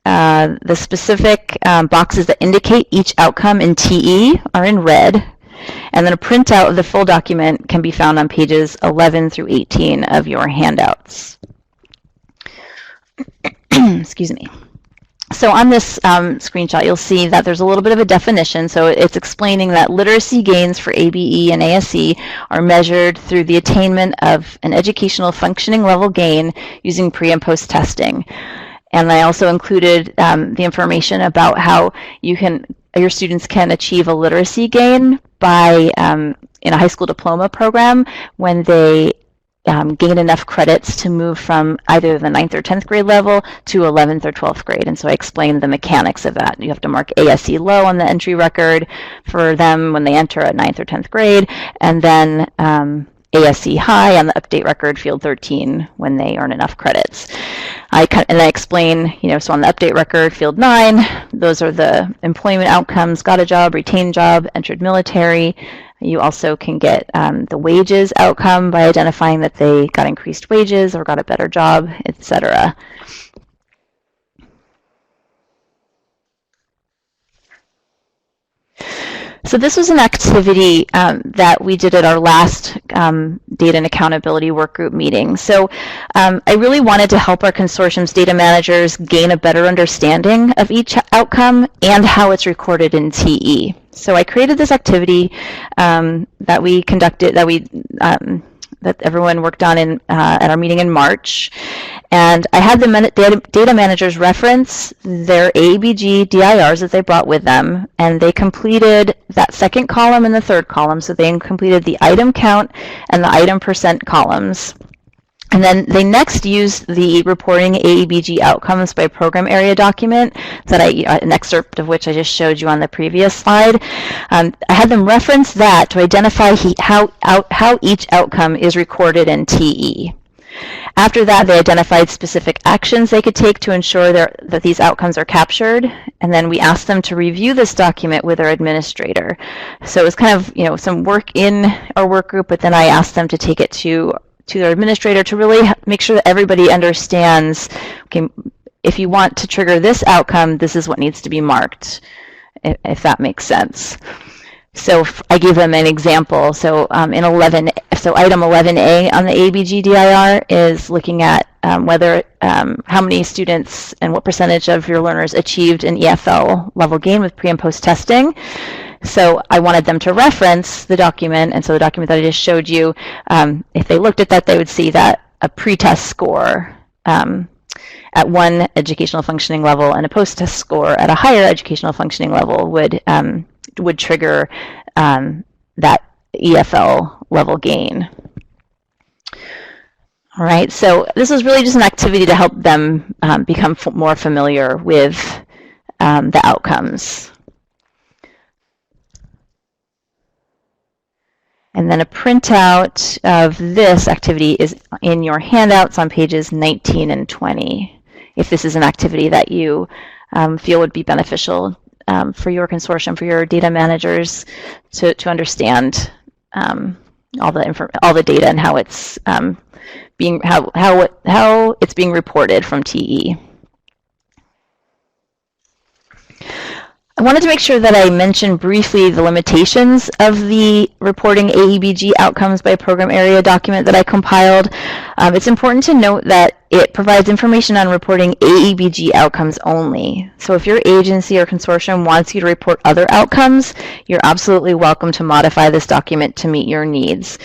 The specific boxes that indicate each outcome in TE are in red, and then a printout of the full document can be found on pages 11 through 18 of your handouts. Excuse me. So on this screenshot, you'll see that there's a little bit of a definition. So it's explaining that literacy gains for ABE and ASC are measured through the attainment of an educational functioning level gain using pre and post testing. And I also included the information about how your students can achieve a literacy gain by in a high school diploma program when they gain enough credits to move from either the 9th or 10th grade level to 11th or 12th grade. And so I explained the mechanics of that. You have to mark ASC low on the entry record for them when they enter at 9th or 10th grade, and then ASC high on the update record, field 13, when they earn enough credits. I explain, so on the update record, field 9, those are the employment outcomes: got a job, retained job, entered military. You also can get the wages outcome by identifying that they got increased wages or got a better job, etc. So this was an activity that we did at our last data and accountability workgroup meeting. So I really wanted to help our consortium's data managers gain a better understanding of each outcome and how it's recorded in TE. So I created this activity that we conducted, that everyone worked on at our meeting in March. And I had the data managers reference their AEBG DIRs that they brought with them, and they completed that second column and the third column. So they completed the item count and the item percent columns. And then they next used the reporting AEBG outcomes by program area document that an excerpt of which I just showed you on the previous slide. I had them reference that to identify how each outcome is recorded in TE. After that, they identified specific actions they could take to ensure that these outcomes are captured, and then we asked them to review this document with their administrator. So it was kind of some work in our work group, but then I asked them to take it to their administrator to really make sure that everybody understands, okay, if you want to trigger this outcome, this is what needs to be marked, if that makes sense. So I gave them an example. So item 11A on the AEBG DIR is looking at whether how many students and what percentage of your learners achieved an EFL level gain with pre and post testing. So I wanted them to reference the document, and so the document that I just showed you, if they looked at that, they would see that a pre-test score at one educational functioning level and a post-test score at a higher educational functioning level would trigger that EFL level gain. All right, so this is really just an activity to help them become more familiar with the outcomes. And then a printout of this activity is in your handouts on pages 19 and 20, if this is an activity that you feel would be beneficial for your consortium, for your data managers to understand all the data and how it's how it's being reported from TE. I wanted to make sure that I mentioned briefly the limitations of the reporting AEBG outcomes by program area document that I compiled. It's important to note that it provides information on reporting AEBG outcomes only. So if your agency or consortium wants you to report other outcomes, you're absolutely welcome to modify this document to meet your needs.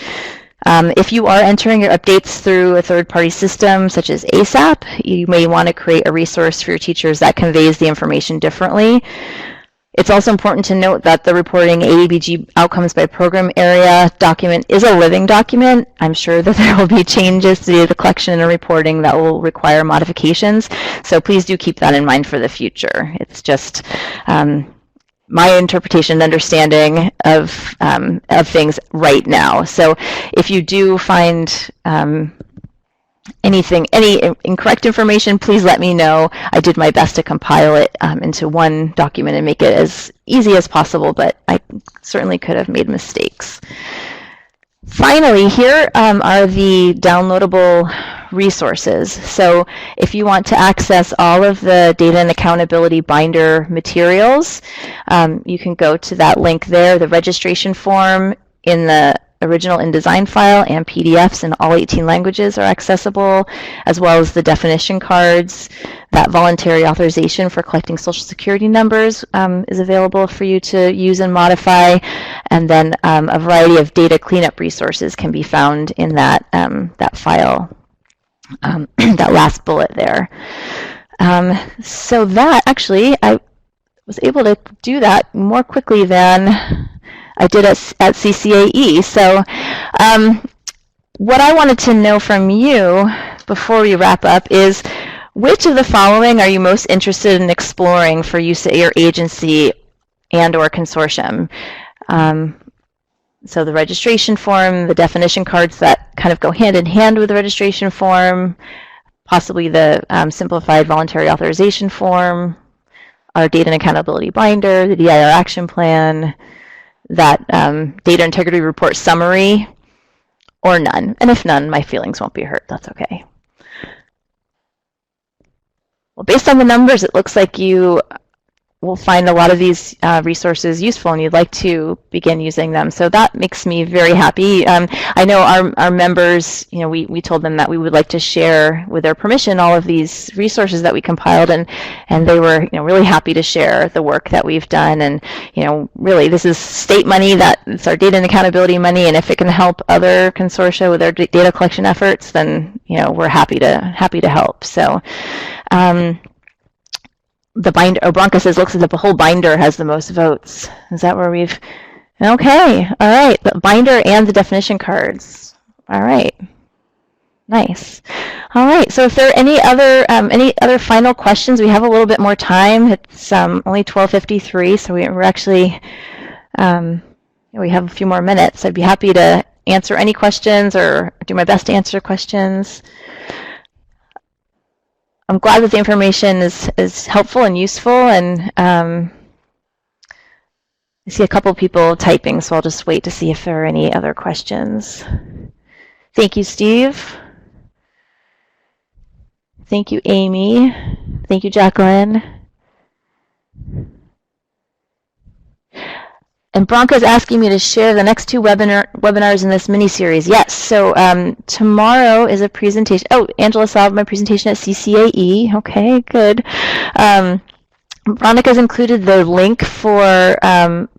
If you are entering your updates through a third-party system such as ASAP, you may want to create a resource for your teachers that conveys the information differently. It's also important to note that the reporting AEBG outcomes by program area document is a living document. I'm sure that there will be changes to the data collection and reporting that will require modifications, so please do keep that in mind for the future. It's just my interpretation and understanding of things right now. So if you do find any incorrect information, please let me know. I did my best to compile it into one document and make it as easy as possible, but I certainly could have made mistakes. Finally, here are the downloadable resources. So if you want to access all of the data and accountability binder materials, you can go to that link there. The registration form in the original InDesign file and PDFs in all 18 languages are accessible, as well as the definition cards. That voluntary authorization for collecting Social Security numbers is available for you to use and modify, and then a variety of data cleanup resources can be found in that, that file, that last bullet there. So that actually, I was able to do that more quickly than I did at CCAE. So what I wanted to know from you before we wrap up is, which of the following are you most interested in exploring for use at your agency and or consortium? So the registration form, the definition cards that kind of go hand in hand with the registration form, possibly the simplified voluntary authorization form, our data and accountability binder, the DIR action plan, that data integrity report summary, or none. And if none, my feelings won't be hurt. That's okay. Well, based on the numbers, it looks like you will find a lot of these resources useful and you'd like to begin using them. So that makes me very happy. I know our members, you know, we told them that we would like to share with their permission all of these resources that we compiled, and they were, you know, really happy to share the work that we've done. And, you know, really this is state money, that it's our data and accountability money, and if it can help other consortia with their data collection efforts, then, you know, we're happy to help. So the binder, Branca says, looks as if the whole binder has the most votes. Is that where we've, okay, all right, the binder and the definition cards. All right, nice. All right, so if there are any other final questions, we have a little bit more time. It's only 12:53, so we're actually, we have a few more minutes. I'd be happy to answer any questions or do my best to answer questions. I'm glad that the information is helpful and useful, and I see a couple of people typing, so I'll just wait to see if there are any other questions. Thank you, Steve. Thank you, Amy. Thank you, Jacqueline. And Branca is asking me to share the next two webinars in this mini-series. Yes, so tomorrow is a presentation. Oh, Angela saw my presentation at CCAE. Okay, good. Veronica's included the link for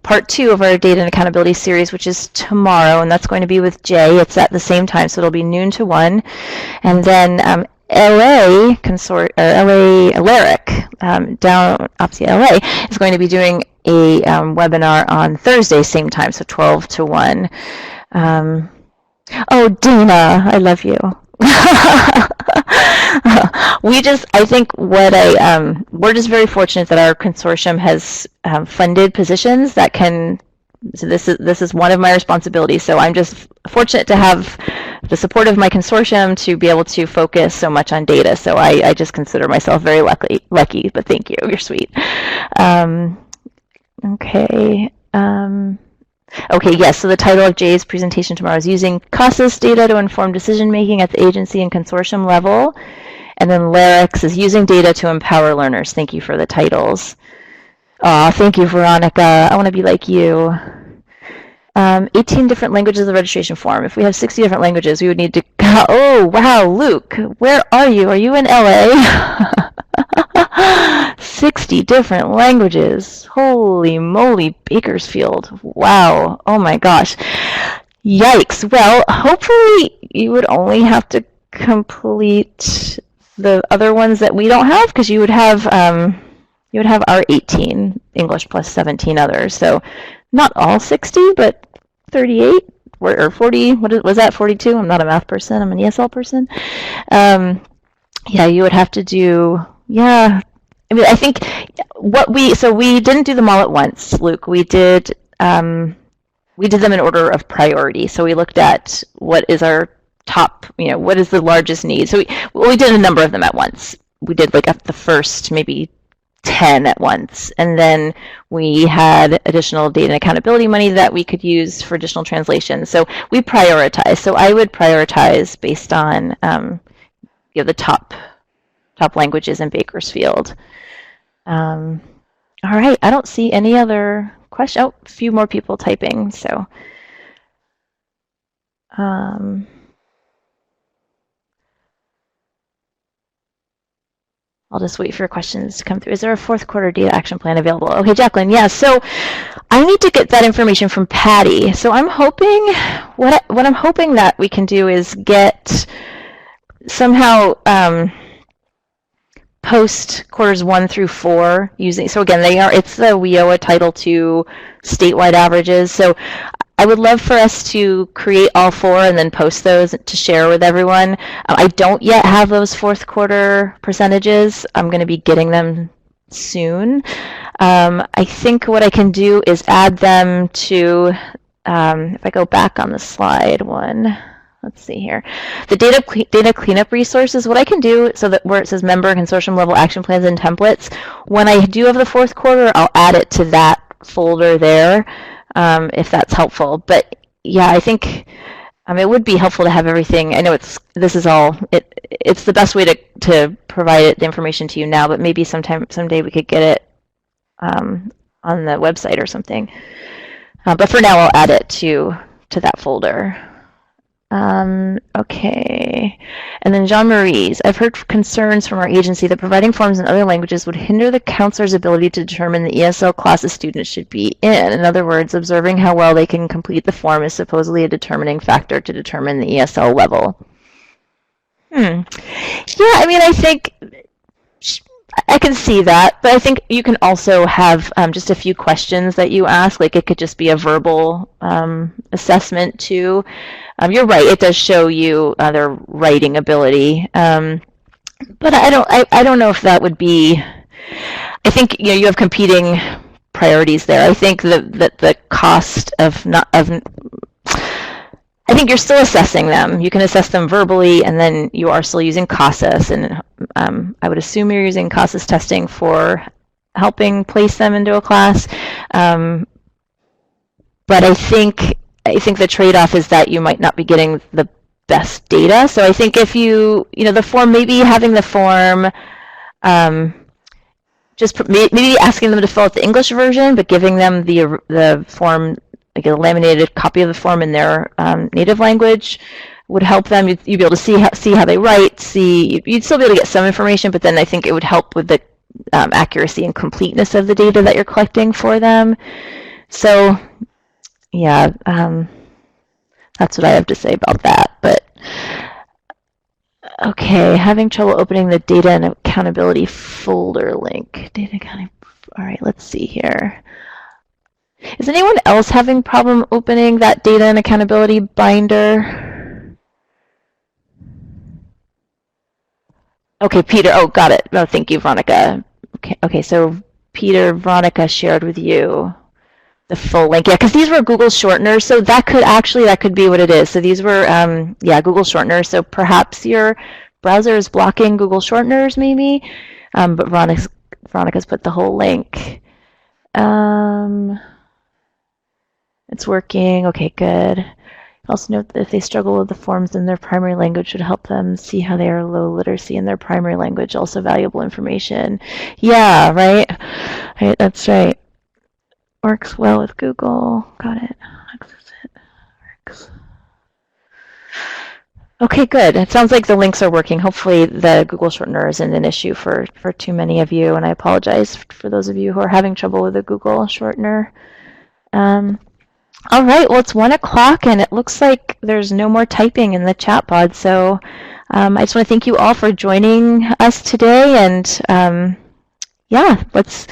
part 2 of our data and accountability series, which is tomorrow, and that's going to be with Jay. It's at the same time, so it'll be noon to 1. And then AERC, down opposite LA, is going to be doing a webinar on Thursday, same time, so 12 to 1. Oh, Dana, I love you. We're just very fortunate that our consortium has funded positions that can So this is one of my responsibilities. So I'm just fortunate to have the support of my consortium to be able to focus so much on data. So I just consider myself very lucky, but thank you. You're sweet. Okay. Okay, yes, so the title of Jay's presentation tomorrow is using CASAS data to inform decision making at the agency and consortium level. And then LARIX is using data to empower learners. Thank you for the titles. Aw, thank you, Veronica. I want to be like you. 18 different languages of the registration form. If we have 60 different languages, we would need to... Oh, wow, Luke, where are you? Are you in LA? 60 different languages. Holy moly, Bakersfield. Wow. Oh my gosh. Yikes. Well, hopefully you would only have to complete the other ones that we don't have, because you would have our 18 English plus 17 others. So not all 60, but 38 or 40. Was that 42? I'm not a math person. I'm an ESL person. Yeah, you would have to do, yeah. I mean, I think we didn't do them all at once, Luke. We did them in order of priority. So we looked at what is our top, what is the largest need. So we did a number of them at once. We did like up the first maybe 10 at once. And then we had additional data and accountability money that we could use for additional translation. So we prioritize. So I would prioritize based on the top languages in Bakersfield. All right, I don't see any other question. Oh, a few more people typing. So I'll just wait for questions to come through. Is there a fourth quarter data action plan available? Okay, Jacqueline, yeah. So I need to get that information from Patty. So I'm hoping, what I'm hoping that we can do is get somehow post quarters 1 through 4 using, so again, it's the WIOA Title II statewide averages. So I would love for us to create all 4 and then post those to share with everyone. I don't yet have those fourth quarter percentages. I'm going to be getting them soon. I think what I can do is add them to, if I go back on the slide one, let's see here. The data cleanup resources, what I can do, so that where it says member consortium level action plans and templates, when I do have the fourth quarter, I'll add it to that folder there, if that's helpful. But yeah, I think it would be helpful to have everything. I know it's the best way to provide the information to you now, but maybe someday we could get it on the website or something. But for now, I'll add it to that folder. Okay. And then Jean-Marie's. I've heard concerns from our agency that providing forms in other languages would hinder the counselor's ability to determine the ESL class a student should be in. In other words, observing how well they can complete the form is supposedly a determining factor to determine the ESL level. Yeah, I mean, I think I can see that, but I think you can also have just a few questions that you ask. Like it could just be a verbal assessment too. You're right; it does show you their writing ability, but I don't know if that would be. I think you have competing priorities there. I think that the cost of I think you're still assessing them. You can assess them verbally, and then you are still using CASAS, and I would assume you're using CASAS testing for helping place them into a class. But I think the trade-off is that you might not be getting the best data. So I think if the form, maybe having the form, just maybe asking them to fill out the English version, but giving them the form, like a laminated copy of the form in their native language would help them. You'd be able to see how they write, you'd still be able to get some information, but then I think it would help with the accuracy and completeness of the data that you're collecting for them. So yeah, that's what I have to say about that. But okay, having trouble opening the data and accountability folder link. Data accounting. All right, let's see here. Is anyone else having problem opening that data and accountability binder? Okay, Peter. Oh, got it. Oh, thank you, Veronica. Okay, so Peter, Veronica shared with you. The full link, yeah, because these were Google shorteners, so that could be what it is. So these were, yeah, Google shorteners. So perhaps your browser is blocking Google shorteners, maybe. But Veronica's put the whole link. It's working. Okay, good. Also note that if they struggle with the forms, then their primary language should help them see how they are low literacy in their primary language. Also valuable information. Yeah, right. Right, that's right. Works well with Google. Got it. Works. Okay, good. It sounds like the links are working. Hopefully the Google shortener isn't an issue for too many of you, and I apologize for those of you who are having trouble with the Google shortener. All right, well, it's 1 o'clock, and it looks like there's no more typing in the chat pod, so I just want to thank you all for joining us today, and yeah, let's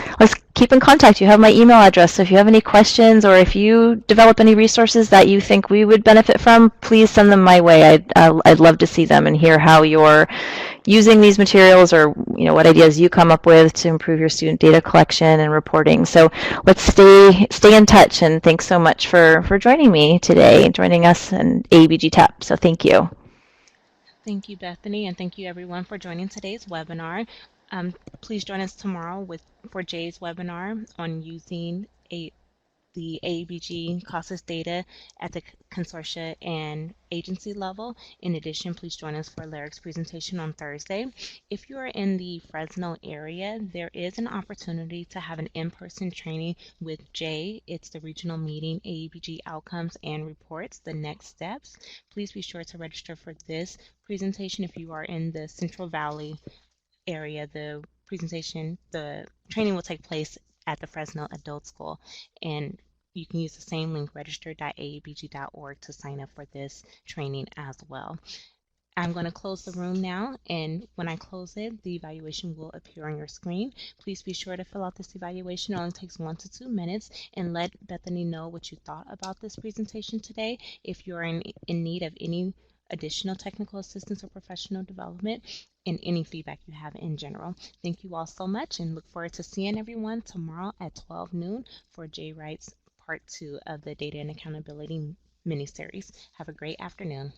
keep in contact. You have my email address, so if you have any questions or if you develop any resources that you think we would benefit from, please send them my way. I'd love to see them and hear how you're using these materials, or what ideas you come up with to improve your student data collection and reporting. So let's stay in touch, and thanks so much for joining me today and joining us in AEBG TAP. So thank you. Thank you, Bethany, and thank you everyone for joining today's webinar. Please join us tomorrow for Jay's webinar on using the AEBG CASAS data at the consortia and agency level. In addition, please join us for LAERC's presentation on Thursday. If you are in the Fresno area, there is an opportunity to have an in-person training with Jay. It's the regional meeting, AEBG Outcomes and Reports, the next steps. Please be sure to register for this presentation if you are in the Central Valley area. The training will take place at the Fresno Adult School, and you can use the same link, register.aebg.org, to sign up for this training as well. I'm going to close the room now, and when I close it, the evaluation will appear on your screen. Please be sure to fill out this evaluation. It only takes 1 to 2 minutes, and let Bethany know what you thought about this presentation today. If you're in need of any additional technical assistance or professional development, and any feedback you have in general. Thank you all so much, and look forward to seeing everyone tomorrow at 12 noon for Jay Wright's part 2 of the Data and Accountability mini-series. Have a great afternoon.